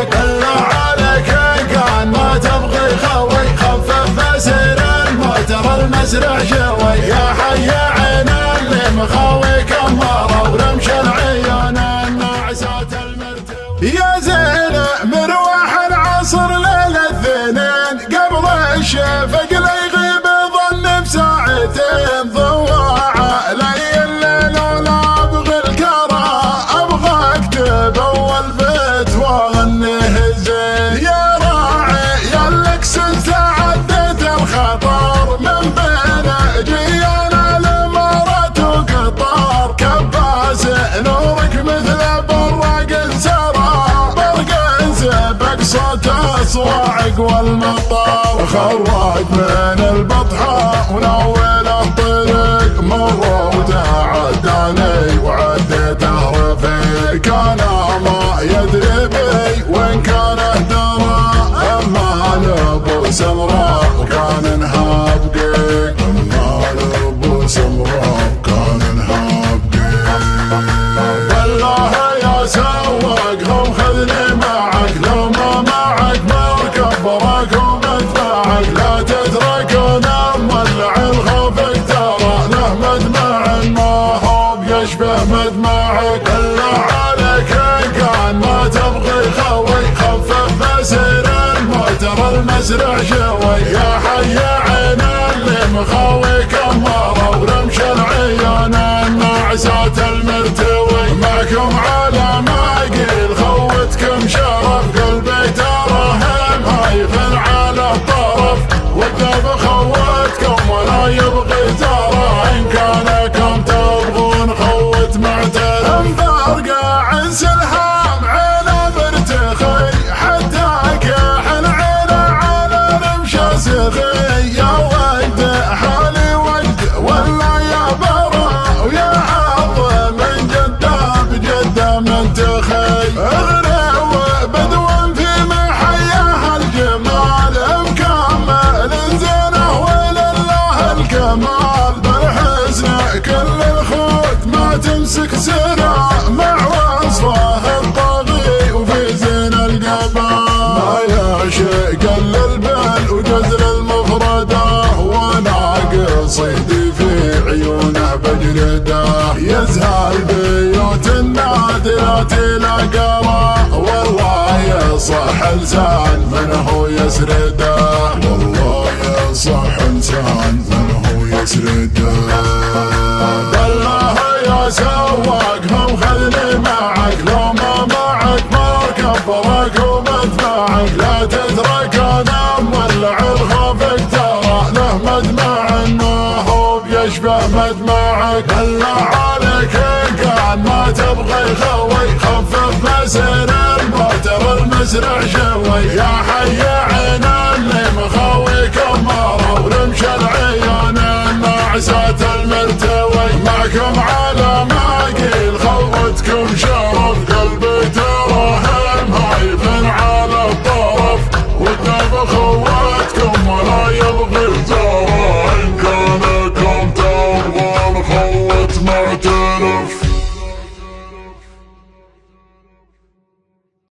معك الا عليك كان ما تبغي خوي خفف سير الموتر المزرع شوي يا حي عين اللي مخاوي كمارة ورمش العيون الناعسات المرتوي يا زين مروح العصر ليل الاثنين قبل الشفق لا يغيب ظن بساعتين ضواعه لي الليل ولا ابغي الكرى ابغى اكتب اول بيت واغنيه زين يا راعي يا لك سنت عديت الخطر من بين جيان الامارات وقطار كباس نورك مثل براق سرى برق سبق صوت الصواعق والمطار خرج من البطحاء ونول الطريق مر وتعداني وعديته رفيق كان ما يدري بي وين كان اهدره اما لابو سمراء وكان انهاب ديك اما لابو سمراء وكان انهاب ديك والله يا سواق خذني معك لو ما معك مركب براك ومدفعك لا تتركنا مولع الخوفك ترى له مدمع ما هو بيشبه مدمعك الا عليك كان ما تبغي خوي خفف سير الموتر المزرع شوي يا حي عين اللي مخاوي كمارة ورمش العيون الناعسات المرتوي معكم على ما قيل خوتكم شرف قلبي تراهم هايفل على الطرف والذب خوتكم ولا يبغي ترى ان كانكم تبغون خوت معترف مفرقع عن سلحام عينه مرتخي حتى كحل عينه على رمشه سخي يا وجد حالي وجد ولا يا برا ويا حظ من جده بجده منتخي اغري وبدو في محياه الجمال مكمل زينه ولله الكمال بالحسن كل الخوت ما تمسك سرع مع وصفه الطاغي وفي زين القبال ما يعشق البال وجزر المفردة وانا قصيدي في عيونه بجرده يزهى بيوت النادرات الأقرى والله يصح لسان من هو يسرده والله يصح لسان من هو يسرده بالله يا سواق خذني معك لو ما معك مركب براك ومدفعك لا تترك انا مولع الخوفك ترى له مدمع ما هو بيشبه مدمعك الا عليك كان ما تبغي خوي خفف سير الموتر المزرع شوي يا حي عين اللي مخاوي كمارة ورمش العيون الناعسات المرتوي معكم على ما قيل خوتكم شرف